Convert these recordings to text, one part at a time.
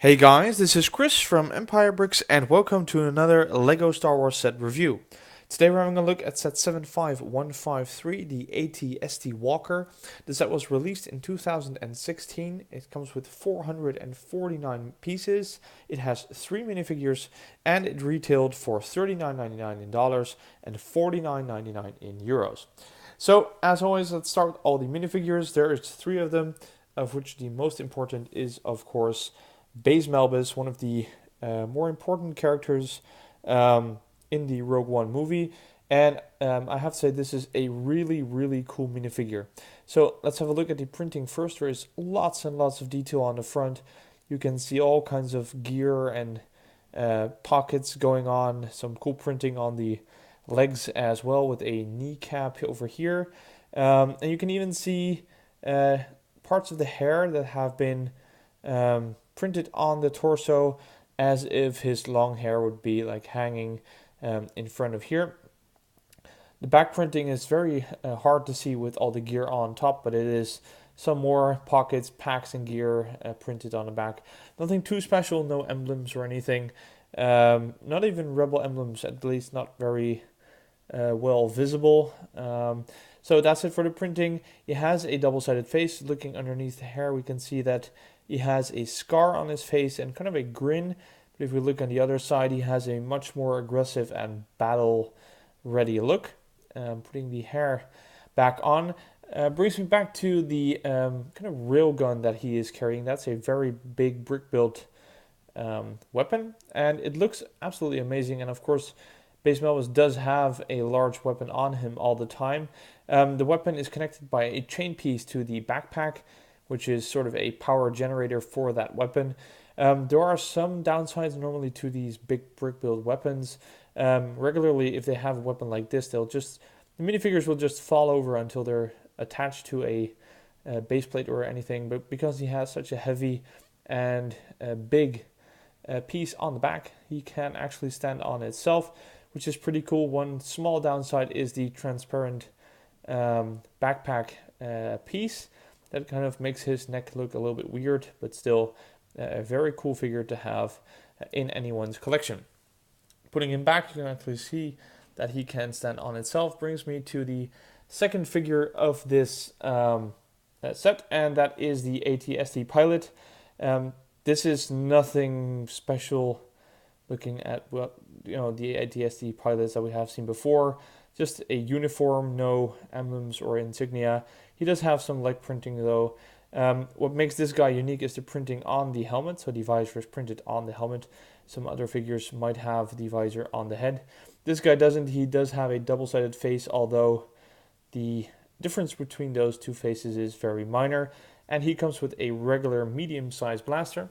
Hey guys, this is Chris from Empire Bricks and welcome to another LEGO Star Wars set review. Today we're having a look at set 75153, the AT-ST Walker. The set was released in 2016. It comes with 449 pieces. It has 3 minifigures and it retailed for $39.99 in dollars and $49.99 in euros. So as always, let's start with all the minifigures. There is 3 of them, of which the most important is of course Baze Malbus, one of the more important characters in the Rogue One movie. And I have to say, this is a really cool minifigure. So let's have a look at the printing first. There is lots and lots of detail on the front. You can see all kinds of gear and pockets going on. Some cool printing on the legs as well, with a kneecap over here. And you can even see parts of the hair that have been printed on the torso, as if his long hair would be like hanging in front of here. The back printing is very hard to see with all the gear on top, but it is some more pockets, packs, and gear printed on the back. Nothing too special, no emblems or anything. Not even Rebel emblems, at least not very well visible. So that's it for the printing. He has a double-sided face. Looking underneath the hair, we can see that he has a scar on his face and kind of a grin. But if we look on the other side, he has a much more aggressive and battle-ready look. Putting the hair back on brings me back to the kind of railgun that he is carrying. That's a very big brick-built weapon, and it looks absolutely amazing. And of course, Baze Malbus does have a large weapon on him all the time. The weapon is connected by a chain piece to the backpack, which is sort of a power generator for that weapon. There are some downsides normally to these big brick build weapons. Regularly, if they have a weapon like this, the minifigures will just fall over until they're attached to a base plate or anything. But because he has such a heavy and big piece on the back, he can actually stand on itself, which is pretty cool. One small downside is the transparent backpack piece. That kind of makes his neck look a little bit weird, but still a very cool figure to have in anyone's collection. Putting him back, you can actually see that he can stand on itself. Brings me to the second figure of this set, and that is the AT-ST pilot. This is nothing special looking at the AT-ST pilots that we have seen before. Just a uniform, no emblems or insignia. He does have some leg printing though. What makes this guy unique is the printing on the helmet. So the visor is printed on the helmet. Some other figures might have the visor on the head. This guy doesn't. He does have a double-sided face, although the difference between those two faces is very minor. And he comes with a regular medium-sized blaster.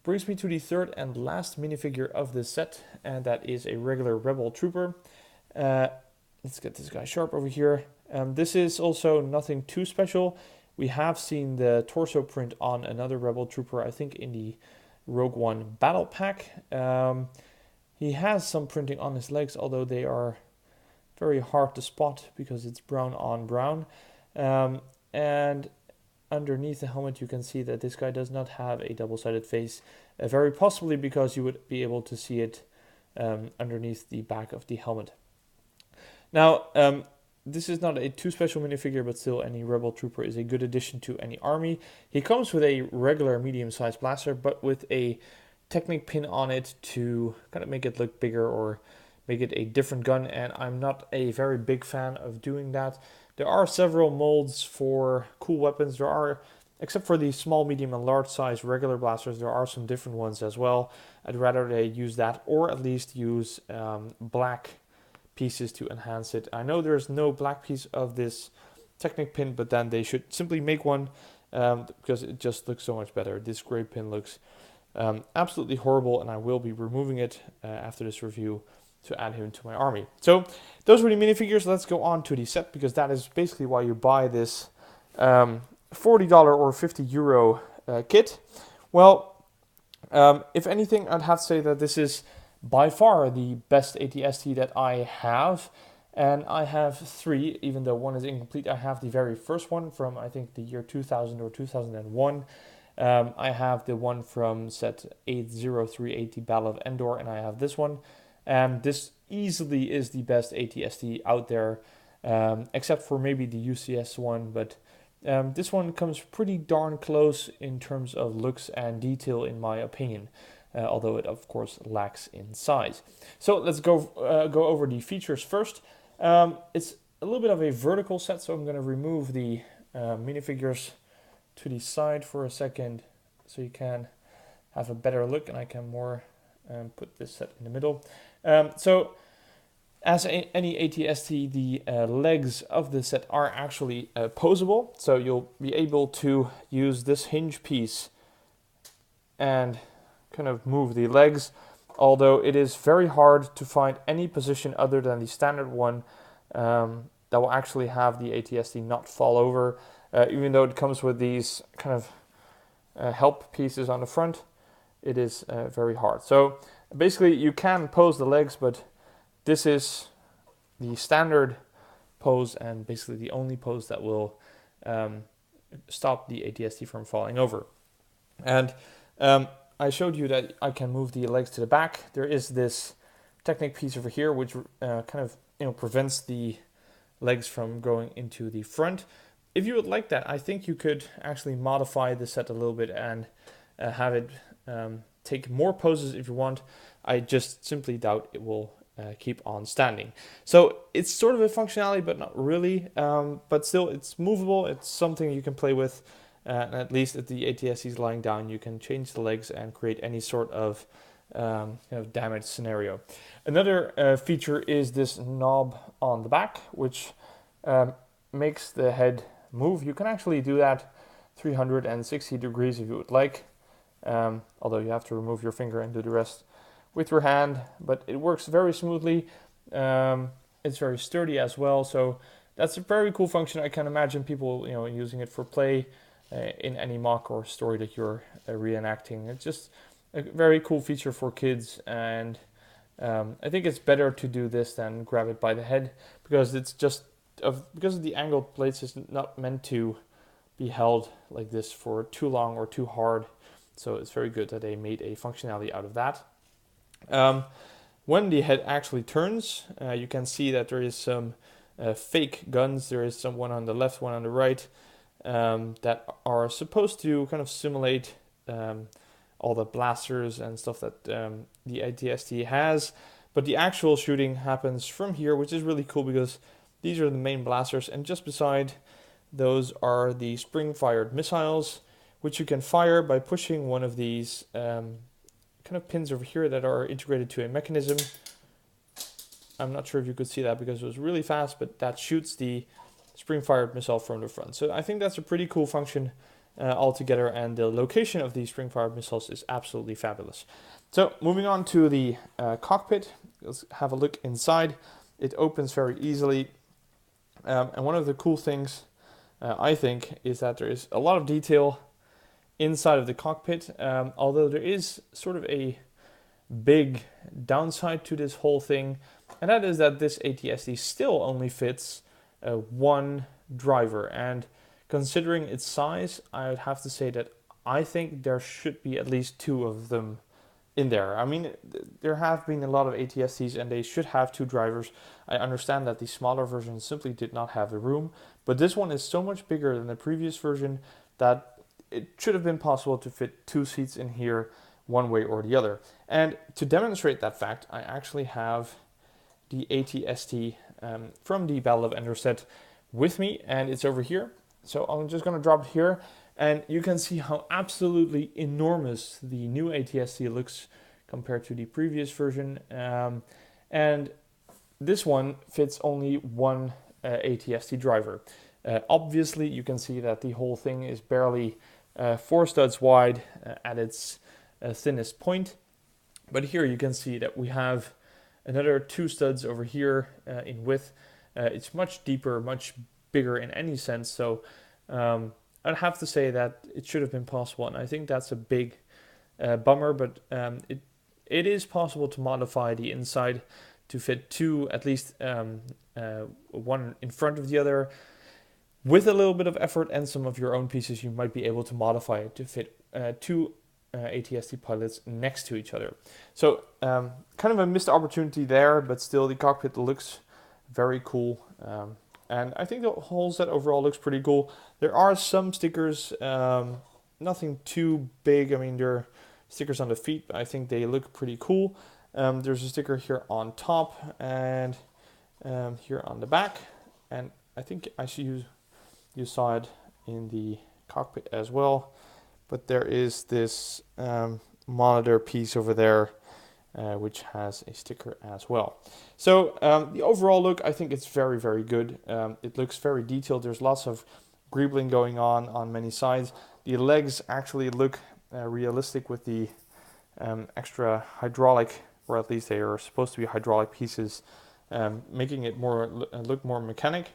Brings me to the third and last minifigure of this set, and that is a regular Rebel Trooper. Let's get this guy sharp over here. This is also nothing too special. We have seen the torso print on another Rebel Trooper, I think in the Rogue One Battle Pack. He has some printing on his legs, although they are very hard to spot because it's brown on brown. And underneath the helmet, you can see that this guy does not have a double-sided face, very possibly because you would be able to see it underneath the back of the helmet. Now, this is not a too special minifigure, but still any Rebel Trooper is a good addition to any army. He comes with a regular medium-sized blaster, but with a Technic pin on it to kind of make it look bigger or make it a different gun, and I'm not a very big fan of doing that. There are several molds for cool weapons. There are, except for the small, medium, and large size regular blasters, there are some different ones as well. I'd rather they use that, or at least use black pieces to enhance it. I know there's no black piece of this Technic pin, but then they should simply make one because it just looks so much better. This gray pin looks absolutely horrible, and I will be removing it after this review to add him to my army. So those were the minifigures. Let's go on to the set, because that is basically why you buy this $40 or €50 kit. Well, if anything, I'd have to say that this is by far the best AT-ST that I have. And I have 3, even though one is incomplete. I have the very first one from, I think, the year 2000 or 2001. I have the one from set 80380 Battle of Endor, and I have this one. This easily is the best AT-ST out there, except for maybe the UCS one, but this one comes pretty darn close in terms of looks and detail, in my opinion, although it of course lacks in size. So let's go over the features first. It's a little bit of a vertical set, so I'm going to remove the minifigures to the side for a second so you can have a better look, and I can more put this set in the middle. So as any AT-ST, the legs of the set are actually posable, so you'll be able to use this hinge piece and kind of move the legs, although it is very hard to find any position other than the standard one that will actually have the AT-ST not fall over, even though it comes with these kind of help pieces on the front. It is very hard. So basically you can pose the legs, but this is the standard pose and basically the only pose that will stop the AT-ST from falling over. And I showed you that I can move the legs to the back. There is this Technic piece over here which kind of prevents the legs from going into the front. If you would like that, I think you could actually modify the set a little bit and have it take more poses if you want. I just simply doubt it will keep on standing. So it's sort of a functionality, but not really. But still, it's movable. It's something you can play with. And at least if the AT-ST is lying down, you can change the legs and create any sort of damage scenario. Another feature is this knob on the back, which makes the head move. You can actually do that 360 degrees if you would like, although you have to remove your finger and do the rest with your hand, but it works very smoothly. It's very sturdy as well, so that's a very cool function. I can imagine people using it for play in any mock or story that you're reenacting. It's just a very cool feature for kids, and I think it's better to do this than grab it by the head, because it's just because of the angled plates, is not meant to be held like this for too long or too hard. So it's very good that they made a functionality out of that. When the head actually turns, you can see that there is some fake guns. There is some one on the left, one on the right, that are supposed to kind of simulate all the blasters and stuff that the AT-ST has. But the actual shooting happens from here, which is really cool because these are the main blasters, and just beside those are the spring-fired missiles, which you can fire by pushing one of these kind of pins over here that are integrated to a mechanism. I'm not sure if you could see that because it was really fast, but that shoots the spring-fired missile from the front. So I think that's a pretty cool function altogether, and the location of these spring-fired missiles is absolutely fabulous. So moving on to the cockpit, let's have a look inside. It opens very easily. And one of the cool things, I think, is that there is a lot of detail inside of the cockpit, although there is sort of a big downside to this whole thing, and that is that this AT-ST still only fits one driver. And considering its size, I would have to say that I think there should be at least two of them in there. I mean, there have been a lot of AT-STs and they should have two drivers. I understand that the smaller version simply did not have the room, but this one is so much bigger than the previous version that it should have been possible to fit two seats in here one way or the other. And to demonstrate that fact, I actually have the AT-ST from the Battle of Endor set with me, and it's over here. So I'm just going to drop it here, and you can see how absolutely enormous the new AT-ST looks compared to the previous version. And this one fits only one AT-ST driver. Obviously, you can see that the whole thing is barely 4 studs wide at its thinnest point. But here you can see that we have another 2 studs over here in width. It's much deeper, much bigger in any sense. So I'd have to say that it should have been possible, and I think that's a big bummer, but it is possible to modify the inside to fit two, at least one in front of the other. With a little bit of effort and some of your own pieces, you might be able to modify it to fit two ATST pilots next to each other. So kind of a missed opportunity there, but still the cockpit looks very cool. And I think the whole set overall looks pretty cool. There are some stickers, nothing too big. I mean, there are stickers on the feet, but I think they look pretty cool. There's a sticker here on top and here on the back. And I think I see you saw it in the cockpit as well. But there is this monitor piece over there, which has a sticker as well. So the overall look, I think it's very, very good. It looks very detailed. There's lots of greebling going on many sides. The legs actually look realistic with the extra hydraulic, or at least they are supposed to be hydraulic pieces, making it look more mechanic.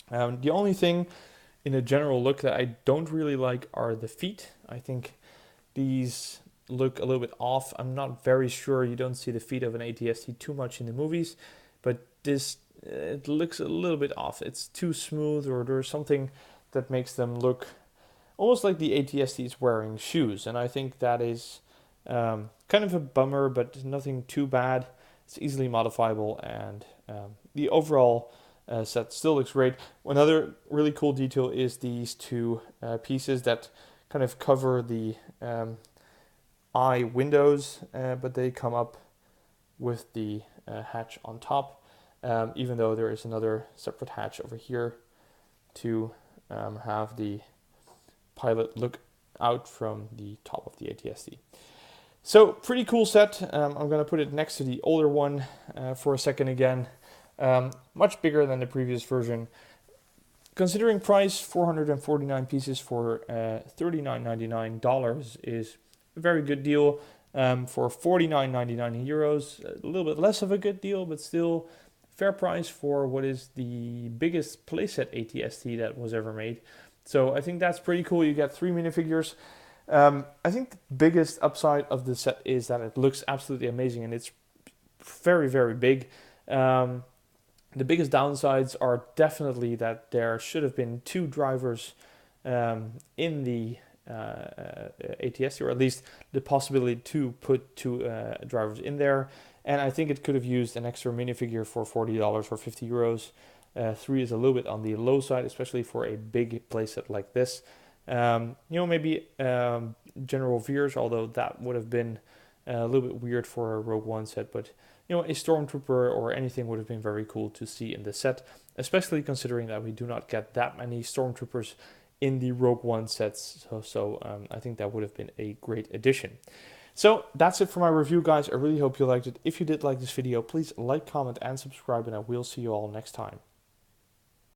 The only thing in a general look that I don't really like are the feet. I think these look a little bit off. I'm not very sure. You don't see the feet of an ATST too much in the movies, but this it looks a little bit off. It's too smooth, or there's something that makes them look almost like the ATST is wearing shoes, and I think that is kind of a bummer, but nothing too bad. It's easily modifiable, and the overall set still looks great. Another really cool detail is these two pieces that kind of cover the eye windows, but they come up with the hatch on top, even though there is another separate hatch over here to have the pilot look out from the top of the ATST. So pretty cool set. I'm going to put it next to the older one for a second again. Much bigger than the previous version. Considering price, 449 pieces for $39.99 is a very good deal. For 49.99 euros, a little bit less of a good deal, but still fair price for what is the biggest playset ATST that was ever made. So I think that's pretty cool. You get 3 minifigures. I think the biggest upside of the set is that it looks absolutely amazing, and it's very, very big. The biggest downsides are definitely that there should have been 2 drivers in the ATST, or at least the possibility to put 2 drivers in there. And I think it could have used an extra minifigure for $40 or 50 euros. 3 is a little bit on the low side, especially for a big playset like this. Maybe General Veers, although that would have been a little bit weird for a Rogue One set, but a Stormtrooper or anything would have been very cool to see in the set, especially considering that we do not get that many Stormtroopers in the Rogue One sets. So I think that would have been a great addition. So that's it for my review, guys. I really hope you liked it. If you did like this video, please like, comment, and subscribe, and I will see you all next time.